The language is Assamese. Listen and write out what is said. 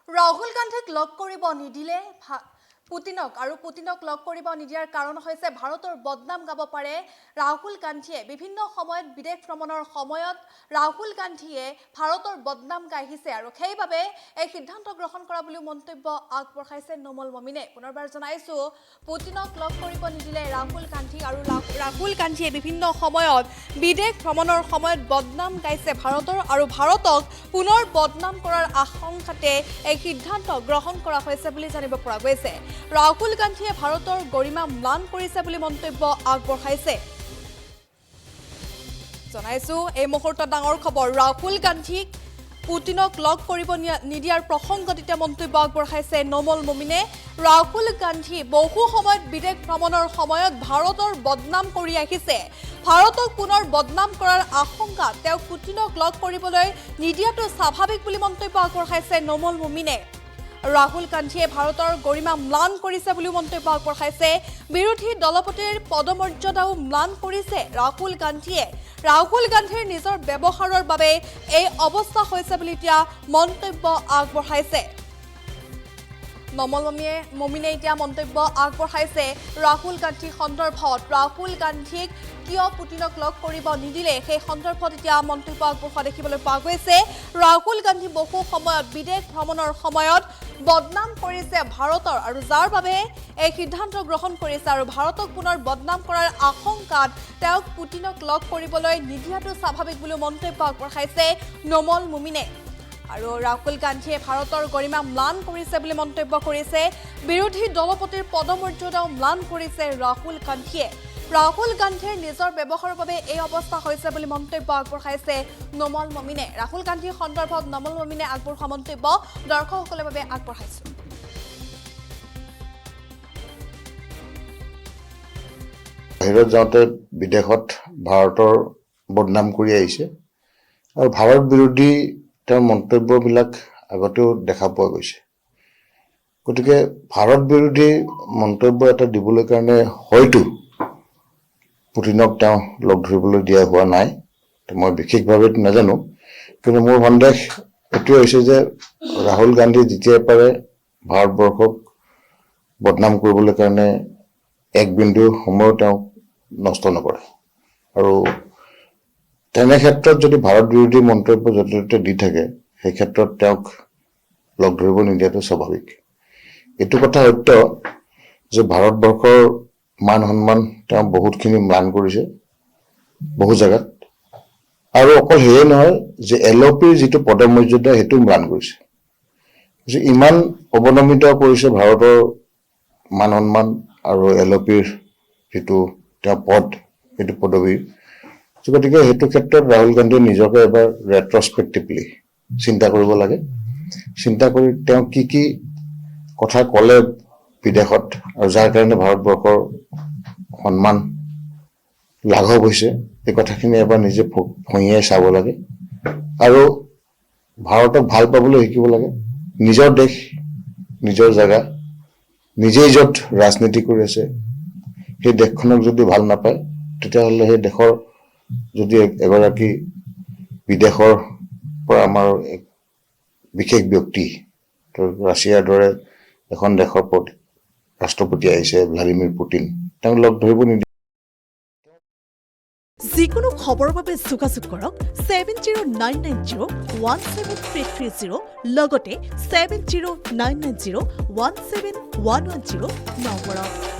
ৰাহুল গান্ধীক লগ কৰিব নিদিলে পুতিনক আৰু পুতিনক লগ কৰিব নিদিয়াৰ কাৰণ হৈছে ভাৰতৰ বদনাম গাব পাৰে ৰাহুল গান্ধীয়ে বিভিন্ন সময়ত বিদেশ ভ্ৰমণৰ সময়ত ৰাহুল গান্ধীয়ে ভাৰতৰ বদনাম গাইছে আৰু সেইবাবে এই সিদ্ধান্ত গ্ৰহণ কৰা বুলি মন্তব্য আগবঢ়াইছে নোমল মমিনে পুনৰবাৰ জনাইছো পুতিনক লগ কৰিব নিদিলে ৰাহুল গান্ধী আৰু ৰাহুল গান্ধীয়ে বিভিন্ন সময়ত বিদেশ ভ্ৰমণৰ সময়ত বদনাম গাইছে ভাৰতৰ আৰু ভাৰতক পুনৰ বদনাম কৰাৰ আশংকাতে এই সিদ্ধান্ত গ্ৰহণ কৰা হৈছে বুলি জানিব পৰা গৈছে ৰাহুল গান্ধীয়ে ভাৰতৰ গৰিমা ম্লান কৰিছে বুলি মন্তব্য আগবঢ়াইছে জনাইছো এই মুহূৰ্তত ডাঙৰ খবৰ ৰাহুল গান্ধীক পুতিনক লগ কৰিব নিদিয়াৰ প্ৰসংগত এতিয়া মন্তব্য আগবঢ়াইছে নোমল মমিনে ৰাহুল গান্ধী বহু সময়ত বিদেশ ভ্ৰমণৰ সময়ত ভাৰতৰ বদনাম কৰি আহিছে ভাৰতক পুনৰ বদনাম কৰাৰ আশংকা তেওঁ পুতিনক লগ কৰিবলৈ নিদিয়াটো স্বাভাৱিক বুলি মন্তব্য আগবঢ়াইছে নোমল মমিনে ৰাহুল গান্ধীয়ে ভাৰতৰ গৰিমা ম্লান কৰিছে বুলি মন্তব্য আগবঢ়াইছে বিৰোধী দলপতিৰ পদমৰ্যাদাও ম্লান কৰিছে ৰাহুল গান্ধীৰ নিজৰ ব্যৱহাৰৰ বাবে এই অৱস্থা হৈছে বুলি এতিয়া মন্তব্য আগবঢ়াইছে নোমল মমিনে এতিয়া মন্তব্য আগবঢ়াইছে ৰাহুল গান্ধী সন্দৰ্ভত ৰাহুল গান্ধীক কিয় পুতিনক লগ কৰিব নিদিলে সেই সন্দৰ্ভত এতিয়া মন্তব্য আগবঢ়োৱা দেখিবলৈ পোৱা গৈছে ৰাহুল গান্ধী বহু সময়ত বিদেশ ভ্ৰমণৰ সময়ত বদনাম কৰিছে ভাৰতৰ আৰু যাৰ বাবে এই সিদ্ধান্ত গ্ৰহণ কৰিছে আৰু ভাৰতক পুনৰ বদনাম কৰাৰ আশংকাত তেওঁক পুতিনক লগ কৰিবলৈ নিদিয়াটো স্বাভাৱিক বুলি মন্তব্য আগবঢ়াইছে নোমল মমিনে আৰু ৰাহুল গান্ধীয়ে ভাৰতৰ গৰিমা ম্লান কৰিছে বুলি মন্তব্য কৰিছে বিৰোধী দলপতিৰ পদমৰ্যাদাও ম্লান কৰিছে ৰাহুল গান্ধীৰ নিজৰ ব্যৱহাৰৰ বাবে এই অৱস্থা হৈছে বুলি মন্তব্য আগবঢ়াইছে নোমল মমিনে ৰাহুল গান্ধীৰ সন্দৰ্ভত নোমল মমিনে আগবঢ়োৱা মন্তব্য দৰ্শকসকলৰ বাবে আগবঢ়াইছে বাহিৰত যাওঁতে বিদেশত ভাৰতৰ বদনাম কৰি আহিছে আৰু ভাৰত বিৰোধী তেওঁৰ মন্তব্যবিলাক আগতেও দেখা পোৱা গৈছে গতিকে ভাৰত বিৰোধী মন্তব্য এটা দিবলৈ কাৰণে হয়তো পুতিনক তেওঁ লগ ধৰিবলৈ দিয়া হোৱা নাই মই বিশেষভাৱে নাজানো কিন্তু মোৰ সন্দেহ এইটোৱে হৈছে যে ৰাহুল গান্ধী যেতিয়াই পাৰে ভাৰতবৰ্ষক বদনাম কৰিবলৈ কাৰণে এক বিন্দু সময় তেওঁ নষ্ট নকৰে আৰু তেনে ক্ষেত্ৰত যদি ভাৰত বিৰোধী মন্তব্য য'তে ত'তে দি থাকে সেই ক্ষেত্ৰত তেওঁক লগ ধৰিব নিদিয়াটো স্বাভাৱিক এইটো কথা সত্য যে ভাৰতবৰ্ষৰ মান সন্মান তেওঁ বহুতখিনি ম্লান কৰিছে বহু জেগাত আৰু অকল সেয়ে নহয় যে এলপিৰ যিটো পদমৰ্যাদা সেইটো ম্লান কৰিছে যে ইমান অৱনমিত কৰিছে ভাৰতৰ মান সন্মান আৰু এলপিৰ যিটো তেওঁ পদ সেইটো পদবীৰ গতিকে সেইটো ক্ষেত্ৰত ৰাহুল গান্ধীয়ে নিজকে এবাৰ ৰেট্ৰস্পেক্টিভলি চিন্তা কৰিব লাগে চিন্তা কৰি তেওঁ কি কথা ক'লে বিদেশত আৰু যাৰ কাৰণে ভাৰতবৰ্ষৰ সন্মান লাঘৱ হৈছে এই কথাখিনি এবাৰ নিজে ভঙিয়াই চাব লাগে আৰু ভাৰতক ভাল পাবলৈ শিকিব লাগে নিজৰ দেশ নিজৰ জেগা নিজেই য'ত ৰাজনীতি কৰি আছে সেই দেশখনক যদি ভাল নাপায় তেতিয়াহ'লে সেই দেশৰ যদি এগৰাকী বিদেশৰ পৰা আমাৰ এক বিশেষ ব্যক্তি ৰাছিয়াৰ দৰে এখন দেশৰ ৰাষ্ট্ৰপতি আহিছে ভ্লাদিমিৰ পুটিন তেওঁক লগ ধৰিব নিদিয়ে যিকোনো খবৰৰ বাবে যোগাযোগ কৰক 7099017330 লগতে 7099017110 নম্বৰত